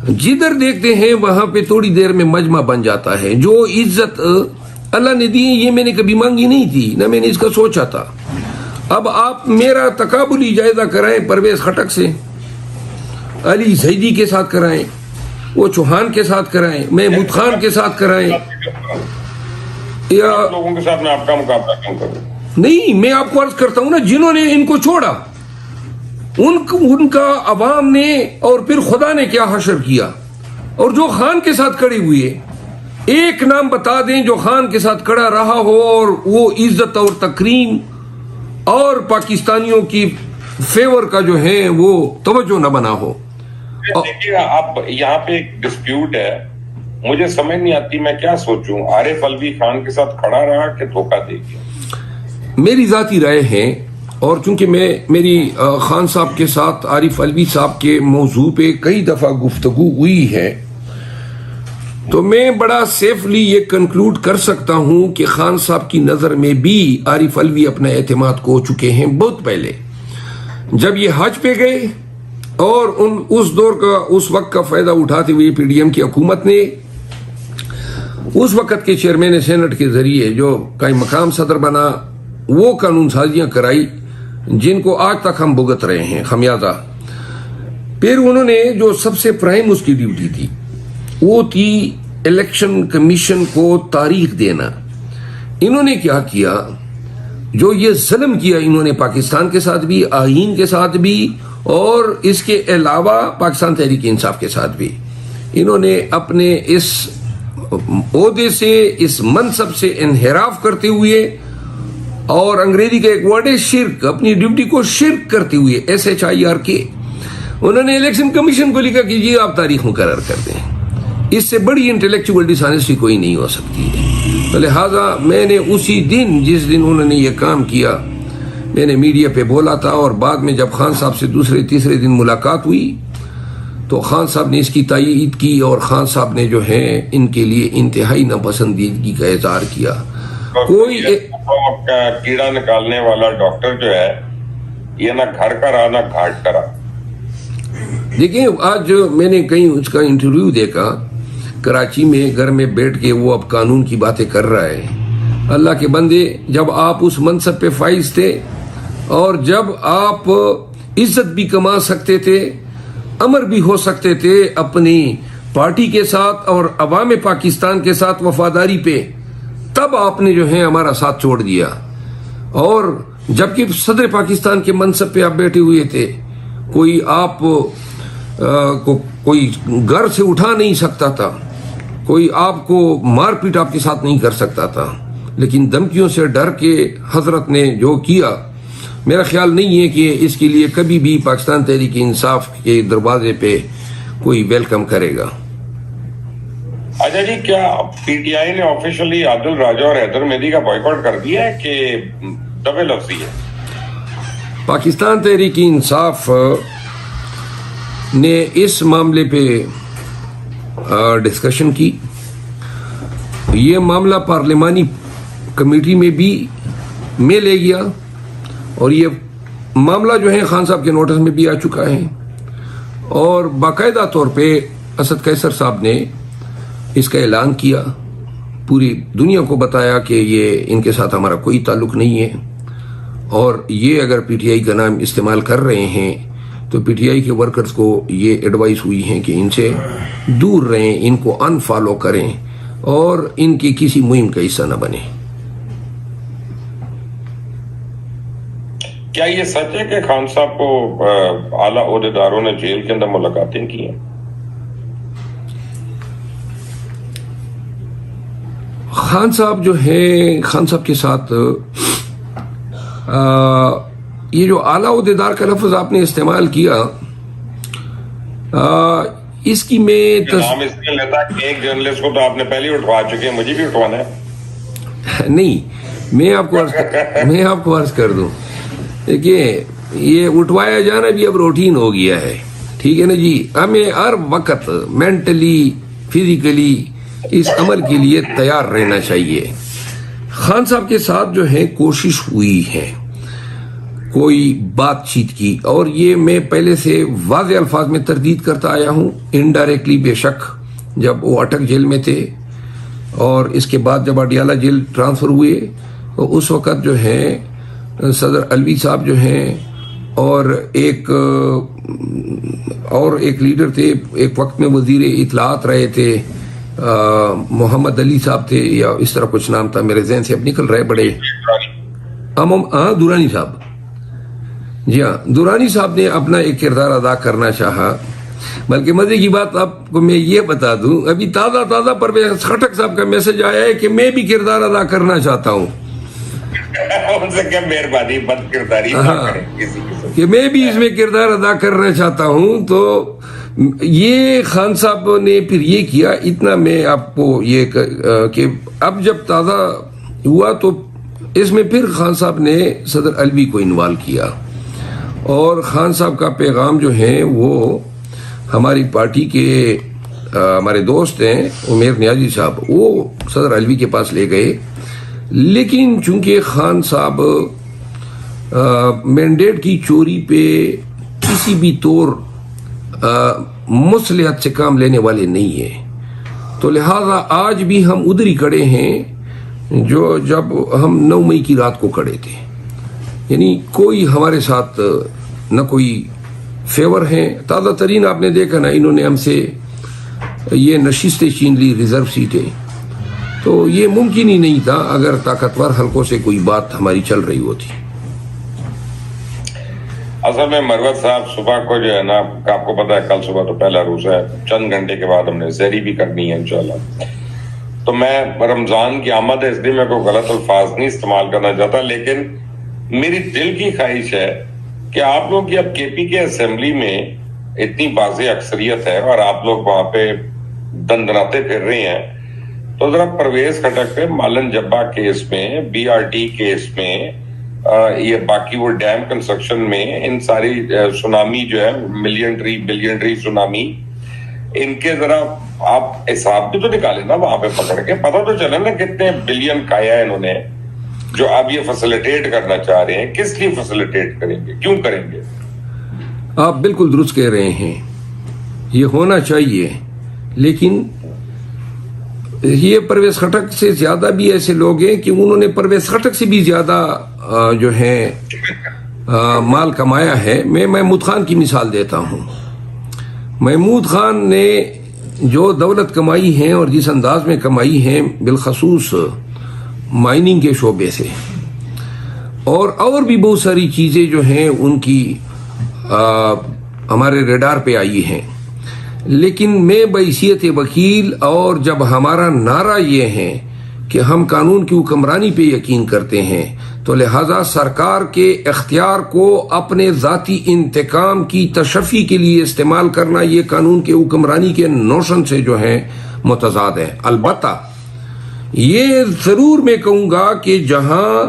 جدھر دیکھتے ہیں وہاں پہ تھوڑی دیر میں مجمع بن جاتا ہے. جو عزت اللہ نے دی یہ میں نے کبھی مانگی نہیں تھی، نہ میں نے اس کا سوچا تھا. اب آپ میرا تقابلی جائزہ کرائیں پرویز خٹک سے، علی زیدی کے ساتھ کرائیں، وہ چوہان کے ساتھ کرائیں، محمود خان کے ساتھ کرائیں، یا لوگوں کے ساتھ میں آپ کا مقابلہ کیوں کروں؟ نہیں، میں آپ کو عرض کرتا ہوں نا، جنہوں نے ان کو چھوڑا ان کا عوام نے اور پھر خدا نے کیا حشر کیا. اور جو خان کے ساتھ کھڑے ہوئے، ایک نام بتا دیں جو خان کے ساتھ کھڑا رہا ہو اور وہ عزت اور تکریم اور پاکستانیوں کی فیور کا جو ہے وہ توجہ نہ بنا ہو. دیکھیے، اب یہاں پہ ایک ڈسپیوٹ ہے، مجھے سمجھ نہیں آتی میں کیا سوچوں. عارف الوی خان کے ساتھ کھڑا رہا کہ دھوکہ دے گیا؟ میری ذاتی رائے ہے، اور چونکہ میری خان صاحب کے ساتھ عارف الوی صاحب کے موضوع پہ کئی دفعہ گفتگو ہوئی ہے، تو میں بڑا سیفلی یہ کنکلوڈ کر سکتا ہوں کہ خان صاحب کی نظر میں بھی عارف الوی اپنے اعتماد کو چکے ہیں بہت پہلے، جب یہ حج پہ گئے. اور اس دور کا اس وقت کا فائدہ اٹھاتے ہوئے پی ڈی ایم کی حکومت نے اس وقت کے چیئرمین سینٹ کے ذریعے جو قائم مقام صدر بنا وہ قانون سازیاں کرائی جن کو آج تک ہم بھگت رہے ہیں خمیازہ. پھر انہوں نے جو سب سے پرائم اس کی ڈیوٹی تھی وہ تھی الیکشن کمیشن کو تاریخ دینا. انہوں نے کیا کیا، جو یہ ظلم کیا انہوں نے پاکستان کے ساتھ بھی، آئین کے ساتھ بھی، اور اس کے علاوہ پاکستان تحریک انصاف کے ساتھ بھی، انہوں نے اپنے اس عہدے سے، اس منصب سے انحراف کرتے ہوئے، اور انگریزی کا ایک ورڈ ہے شرک، اپنی ڈیوٹی کو شرک کرتے ہوئے SHIRK، انہوں نے الیکشن کمیشن کو لکھا کہ یہ آپ تاریخ مقرر کر دیں۔ اس سے بڑی انٹلیکچوئل ڈسانیسٹی کوئی نہیں ہو سکتی ہے۔ تو لہٰذا میں نے اسی دن، جس دن انہوں نے یہ کام کیا، میں نے میڈیا پہ بولا تھا، اور بعد میں جب خان صاحب سے دوسرے تیسرے دن ملاقات ہوئی تو خان صاحب نے اس کی تائید کی، اور خان صاحب نے جو ہے ان کے لیے انتہائی ناپسندیدگی کا اظہار کیا۔ کوئی کیڑا نکالنے والا ڈاکٹر جو ہے، یہ نہ گھر کا رہا نہ گھاٹ کا رہا۔ دیکھیں، آج میں نے کہیں اس کا انٹرویو دیکھا کراچی میں، گھر میں بیٹھ کے وہ اب قانون کی باتیں کر رہا ہے۔ اللہ کے بندے، جب آپ اس منصب پہ فائز تھے، اور جب آپ عزت بھی کما سکتے تھے، امر بھی ہو سکتے تھے اپنی پارٹی کے ساتھ اور عوام پاکستان کے ساتھ وفاداری پہ، تب آپ نے جو ہے ہمارا ساتھ چھوڑ دیا۔ اور جبکہ صدر پاکستان کے منصب پہ آپ بیٹھے ہوئے تھے، کوئی آپ کو کوئی گھر سے اٹھا نہیں سکتا تھا، کوئی آپ کو مار پیٹ آپ کے ساتھ نہیں کر سکتا تھا، لیکن دھمکیوں سے ڈر کے حضرت نے جو کیا، میرا خیال نہیں ہے کہ اس کے لیے کبھی بھی پاکستان تحریک انصاف کے دروازے پہ کوئی ویلکم کرے گا۔ اچھا جی، کیا PTI نے آفیشلی عادل راجہ اور حیدر مہدی کا بائیکاٹ کر دیا ہے کہ دبے لفظی ہے؟ پاکستان تحریک انصاف نے اس معاملے پہ ڈسکشن کی، یہ معاملہ پارلیمانی کمیٹی میں بھی میں لے گیا، اور یہ معاملہ جو ہے خان صاحب کے نوٹس میں بھی آ چکا ہے، اور باقاعدہ طور پہ اسد قیصر صاحب نے اس کا اعلان کیا، پوری دنیا کو بتایا کہ یہ ان کے ساتھ ہمارا کوئی تعلق نہیں ہے، اور یہ اگر PTI کا نام استعمال کر رہے ہیں تو PTI کے ورکرز کو یہ ایڈوائس ہوئی ہے کہ ان سے دور رہیں، ان کو ان فالو کریں، اور ان کی کسی مہم کا حصہ نہ بنیں۔ کیا یہ سچ ہے کہ خان صاحب کو اعلیٰ عہدیداروں نے جیل کے اندر ملاقاتیں کی ہیں؟ خان صاحب جو ہے، خان صاحب کے ساتھ یہ جو اعلیٰ عہدیدار کا لفظ آپ نے استعمال کیا، اس کی میں نام اس لیے لیتا کہ ایک جرنلسٹ کو تو آپ نے پہلے اٹھوا چکے ہیں، مجھے بھی اٹھوانا ہے۔ نہیں، میں آپ کو عرض کر دوں، دیکھیے یہ اٹھوایا جانا بھی اب روٹین ہو گیا ہے، ٹھیک ہے نا جی۔ ہمیں ہر وقت مینٹلی فزیکلی اس عمل کے لیے تیار رہنا چاہیے۔ خان صاحب کے ساتھ جو ہے کوشش ہوئی ہے کوئی بات چیت کی، اور یہ میں پہلے سے واضح الفاظ میں تردید کرتا آیا ہوں، انڈائریکٹلی بے شک جب وہ اٹک جیل میں تھے، اور اس کے بعد جب اڈیالہ جیل ٹرانسفر ہوئے تو اس وقت جو ہے صدر علوی صاحب جو ہیں، اور ایک لیڈر تھے، ایک وقت میں وزیر اطلاعات رہے تھے، محمد علی صاحب تھے یا اس طرح کچھ نام تھا، میرے ذہن سے اب نکل رہے، بڑے دورانی صاحب، جی ہاں، دورانی صاحب نے اپنا ایک کردار ادا کرنا چاہا۔ بلکہ مزے کی بات آپ کو میں یہ بتا دوں، ابھی تازہ پرویز خٹک صاحب کا میسج آیا ہے کہ میں بھی کردار ادا کرنا چاہتا ہوں، ان سے کیا مہربانی بد کرداری نہ کریں کسی قسم کہ میں بھی اس میں کردار ادا کرنا چاہتا ہوں۔ تو یہ خان صاحب نے پھر یہ کیا، اتنا میں آپ کو یہ کہ اب جب تازہ ہوا تو اس میں پھر خان صاحب نے صدر علوی کو انوالو کیا، اور خان صاحب کا پیغام جو ہے وہ ہماری پارٹی کے ہمارے دوست ہیں عمیر نیازی صاحب، وہ صدر علوی کے پاس لے گئے، لیکن چونکہ خان صاحب مینڈیٹ کی چوری پہ کسی بھی طور مصلحت سے کام لینے والے نہیں ہیں، تو لہذا آج بھی ہم ادھر ہی کھڑے ہیں جو جب ہم 9 مئی کی رات کو کھڑے تھے، یعنی کوئی ہمارے ساتھ نہ کوئی فیور ہے۔ تازہ ترین آپ نے دیکھا نا، انہوں نے ہم سے یہ نشستیں چھین لی، ریزرو سیٹیں، تو یہ ممکن ہی نہیں تھا اگر طاقتور حلقوں سے کوئی بات ہماری چل رہی ہوتی. اصل میں مروت صاحب صبح کو جو ہے نا آپ کو پتا ہے کل صبح تو پہلا روزہ ہے, چند گھنٹے کے بعد ہم نے سحری بھی کرنی ہے انشاءاللہ. تو میں رمضان کی آمد ہے اس لیے میں کوئی غلط الفاظ نہیں استعمال کرنا چاہتا, لیکن میری دل کی خواہش ہے کہ آپ لوگ کی اب کے پی کے اسمبلی میں اتنی واضح اکثریت ہے اور آپ لوگ وہاں پہ دندناتے پھر رہے ہیں, تو ذرا پرویز خٹک پہ مالن جبا کیس میں, بی آر ٹی کیس میں, یہ باقی وہ ڈیم کنسٹرکشن میں, ان ساری سونامی جو ہے بلین ٹری سونامی, ان کے ذرا آپ حساب بھی تو نکالیں نا وہاں پہ پکڑ کے, پتہ تو چلے نا کتنے بلین کھایا ہے انہوں نے جو اب یہ فیسلیٹیٹ کرنا چاہ رہے ہیں. کس لیے فیسلیٹیٹ کریں گے, کیوں کریں گے؟ آپ بالکل درست کہہ رہے ہیں, یہ ہونا چاہیے, لیکن یہ پرویز خٹک سے زیادہ بھی ایسے لوگ ہیں کہ انہوں نے پرویز خٹک سے بھی زیادہ جو ہے مال کمایا ہے. میں محمود خان کی مثال دیتا ہوں. محمود خان نے جو دولت کمائی ہے اور جس انداز میں کمائی ہے بالخصوص مائننگ کے شعبے سے, اور بھی بہت ساری چیزیں جو ہیں ان کی ہمارے ریڈار پہ آئی ہیں, لیکن میں بحیثیت وکیل اور جب ہمارا نعرہ یہ ہے کہ ہم قانون کی حکمرانی پہ یقین کرتے ہیں, تو لہذا سرکار کے اختیار کو اپنے ذاتی انتقام کی تشفی کے لیے استعمال کرنا یہ قانون کے حکمرانی کے نوشن سے جو ہے متضاد ہے. البتہ یہ ضرور میں کہوں گا کہ جہاں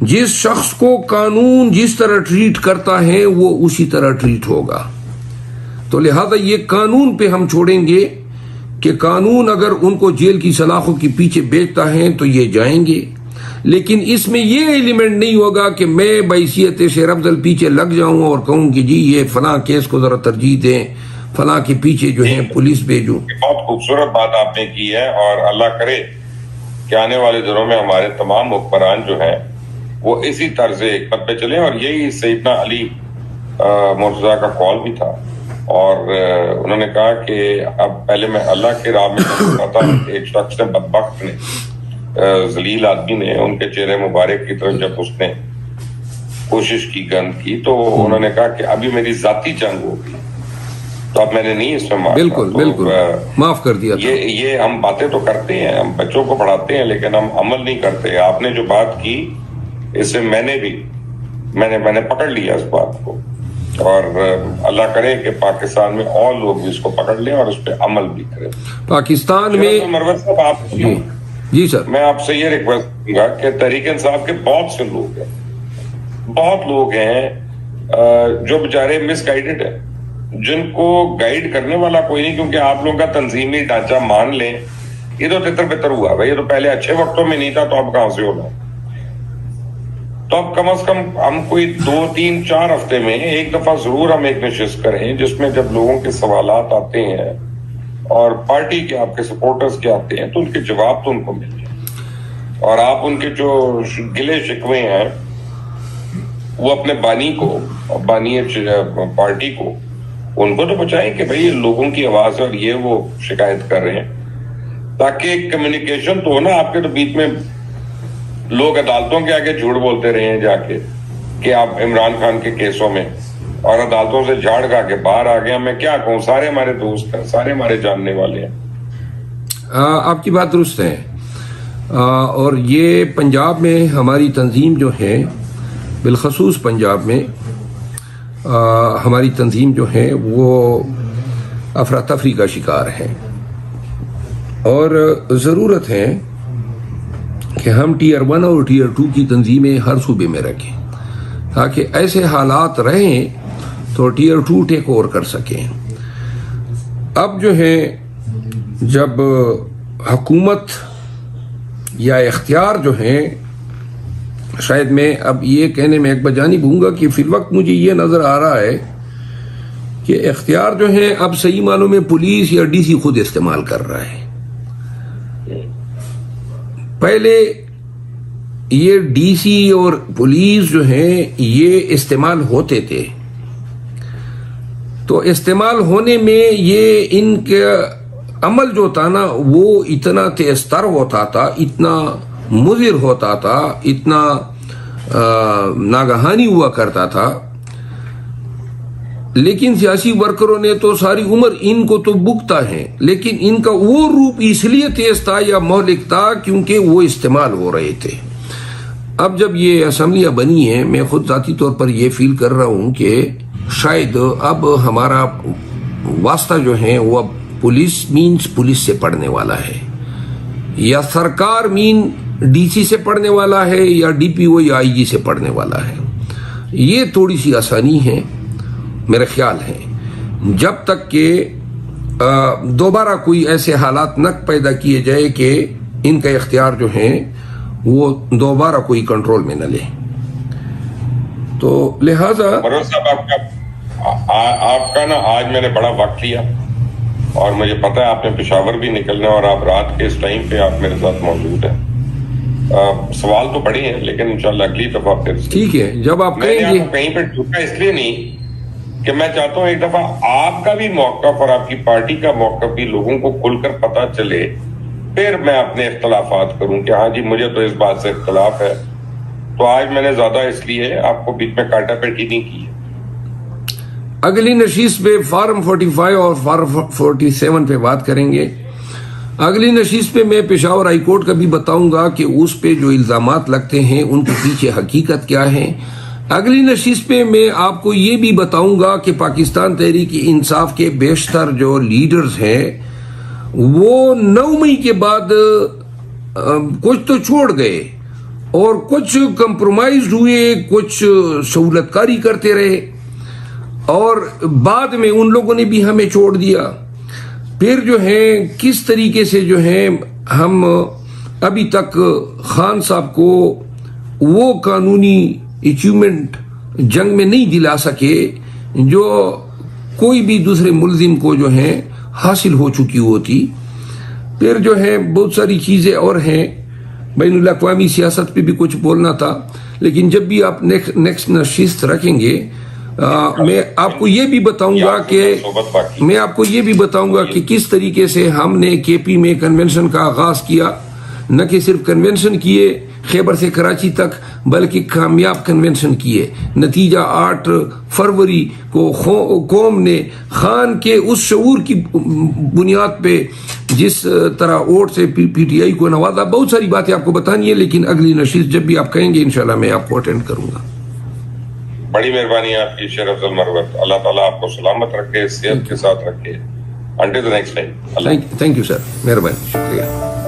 جس شخص کو قانون جس طرح ٹریٹ کرتا ہے وہ اسی طرح ٹریٹ ہوگا, تو لہذا یہ قانون پہ ہم چھوڑیں گے کہ قانون اگر ان کو جیل کی سلاخوں کے پیچھے بیچتا ہے تو یہ جائیں گے, لیکن اس میں یہ ایلیمنٹ نہیں ہوگا کہ میں بحیثیت شیر افضل پیچھے لگ جاؤں اور کہوں کہ جی یہ فلاں کیس کو ذرا ترجیح دیں, فلاں کے پیچھے جو ہے پولیس بھیجوں. بہت خوبصورت بات آپ نے کی ہے, اور اللہ کرے کہ آنے والے دنوں میں ہمارے تمام حکمران جو ہیں وہ اسی طرز حکمت پہ چلیں, اور یہی سیدنا علی مرتضیٰ کا قول بھی تھا, اور انہوں نے کہا کہ اب پہلے میں اللہ کے راہ میں تھا, ایک شخص نے بدبخت نے ذلیل آدمی نے ان کے چہرے مبارک کی طرف جب اس نے کوشش کی گند کی تو انہوں نے کہا کہ ابھی میری ذاتی جنگ ہوگی, تو اب میں نے نہیں اس میں مارا. بالکل معاف کر دیا. یہ ہم باتیں تو کرتے ہیں, ہم بچوں کو پڑھاتے ہیں, لیکن ہم عمل نہیں کرتے. آپ نے جو بات کی اس سے میں نے پکڑ لیا اس بات کو, اور اللہ کرے کہ پاکستان میں اور لوگ بھی اس کو پکڑ لیں اور اس پہ عمل بھی کریں. پاکستان میں مروت صاحب آپ جی سر, میں آپ سے یہ ریکویسٹ کروں گا کہ تحریک انصاف کے بہت سے لوگ ہیں جو بیچارے مس گائیڈڈ ہیں, جن کو گائیڈ کرنے والا کوئی نہیں, کیونکہ آپ لوگوں کا تنظیمی ڈھانچہ مان لیں یہ تو تتر بتر ہوا بھائی, یہ تو پہلے اچھے وقتوں میں نہیں تھا, تو اب کہاں سے ہونا. تو اب کم از کم ہم کوئی 2-3-4 ہفتے میں ایک دفعہ ضرور ہم ایک نشست کریں جس میں جب لوگوں کے سوالات آتے ہیں اور پارٹی کے آپ کے سپورٹرز کے آتے ہیں تو ان کے جواب تو ان کو مل جائے, اور آپ ان کے جو گلے شکوے ہیں وہ اپنے بانی کو, بانی پارٹی کو, ان کو تو بچائیں کہ بھئی لوگوں کی آواز ہے اور یہ وہ شکایت کر رہے ہیں, تاکہ کمیونیکیشن تو ہو نا. آپ کے تو بیچ میں لوگ عدالتوں کے آگے جھوٹ بولتے رہے ہیں جا کے کہ آپ عمران خان کے کیسوں میں, اور عدالتوں سے جھاڑ کھا کے باہر آ گیا. میں کیا کہوں, سارے ہمارے دوست ہیں, سارے ہمارے جاننے والے ہیں. آپ کی بات درست ہے, اور یہ پنجاب میں ہماری تنظیم جو ہے, بالخصوص پنجاب میں ہماری تنظیم جو ہے وہ افراتفری کا شکار ہے, اور ضرورت ہے کہ ہم ٹیئر 1 اور ٹیئر 2 کی تنظیمیں ہر صوبے میں رکھیں, تاکہ ایسے حالات رہیں تو ٹیئر 2 ٹیک اوور کر سکیں. اب جو ہے جب حکومت یا اختیار جو ہیں, شاید میں اب یہ کہنے میں ایک بجانب ہوں گا کہ فی الوقت مجھے یہ نظر آ رہا ہے کہ اختیار جو ہیں اب صحیح معنوں میں پولیس یا ڈی سی خود استعمال کر رہا ہے. پہلے یہ ڈی سی اور پولیس جو ہیں یہ استعمال ہوتے تھے, تو استعمال ہونے میں یہ ان کے عمل جو تھا نا وہ اتنا تیز تر ہوتا تھا، اتنا مضر ہوتا تھا، اتنا ناگہانی ہوا کرتا تھا، لیکن سیاسی ورکروں نے تو ساری عمر ان کو تو بکتا ہے، لیکن ان کا وہ روپ اس لیے تیز تھا یا مہلک تھا کیونکہ وہ استعمال ہو رہے تھے۔ اب جب یہ اسمبلیاں بنی ہیں، میں خود ذاتی طور پر یہ فیل کر رہا ہوں کہ شاید اب ہمارا واسطہ جو ہے وہ اب پولیس سے پڑھنے والا ہے، یا سرکار ڈی سی سے پڑھنے والا ہے، یا ڈی پی او یا آئی جی سے پڑھنے والا ہے۔ یہ تھوڑی سی آسانی ہے میرا خیال ہے، جب تک کہ دوبارہ کوئی ایسے حالات نہ پیدا کیے جائے کہ ان کا اختیار جو ہے وہ دوبارہ کوئی کنٹرول میں نہ لے۔ تو لہذا مروز صاحب آپ کا نا آج میں نے بڑا وقت لیا، اور مجھے پتا ہے آپ نے پشاور بھی نکلنا ہے، اور آپ رات کے اس ٹائم پہ آپ میرے ساتھ موجود ہیں۔ سوال تو بڑے ہیں لیکن انشاءاللہ اگلی دفعہ پھر ٹھیک ہے، جب آپ میں کہیں گے کہیں پہ ٹوٹا اس لیے نہیں کہ میں چاہتا ہوں ایک دفعہ آپ کا بھی موقف اور آپ کی پارٹی کا موقف بھی لوگوں کو کھل کر پتا چلے، پھر میں اپنے اختلافات کروں کہ ہاں جی مجھے تو اس بات سے اختلاف ہے۔ تو آج میں نے زیادہ اس لیے آپ کو بیچ میں کاٹا پیٹی نہیں کی ہے۔ اگلی نشست پہ فارم 45 اور فارم 47 پہ بات کریں گے۔ اگلی نشست پہ میں پشاور ہائی کورٹ کا بھی بتاؤں گا کہ اس پہ جو الزامات لگتے ہیں ان کے پیچھے حقیقت کیا ہے۔ اگلی نشست پہ میں آپ کو یہ بھی بتاؤں گا کہ پاکستان تحریک انصاف کے بیشتر جو لیڈرز ہیں وہ 9 مئی کے بعد کچھ تو چھوڑ گئے اور کچھ کمپرومائز ہوئے، کچھ سہولت کاری کرتے رہے، اور بعد میں ان لوگوں نے بھی ہمیں چھوڑ دیا۔ پھر جو ہے کس طریقے سے جو ہے ہم ابھی تک خان صاحب کو وہ قانونی اچیومنٹ جنگ میں نہیں دلا سکے جو کوئی بھی دوسرے ملزم کو جو ہے حاصل ہو چکی ہوتی۔ پھر جو ہے بہت ساری چیزیں اور ہیں، بین الاقوامی سیاست پہ بھی کچھ بولنا تھا، لیکن جب بھی آپ نیکسٹ نشست رکھیں گے میں آپ کو یہ بھی بتاؤں گا کہ کس طریقے سے ہم نے کے پی میں کنونشن کا آغاز کیا، نہ کہ صرف کنونشن کیے خیبر سے کراچی تک، بلکہ کامیاب کنونشن کیے۔ نتیجہ 8 فروری کو قوم نے خان کے اس شعور کی بنیاد پہ جس طرح ووٹ سے پی ٹی آئی کو نوازا۔ بہت ساری باتیں آپ کو بتانی ہے، لیکن اگلی نشست جب بھی آپ کہیں گے انشاءاللہ میں آپ کو اٹینڈ کروں گا۔ بڑی مہربانی آپ کی شیر افضل مروت، اللہ تعالیٰ آپ کو سلامت رکھے، صحت کے ساتھ رکھے۔ Until the next time, thank you sir, مہربانی، شکریہ۔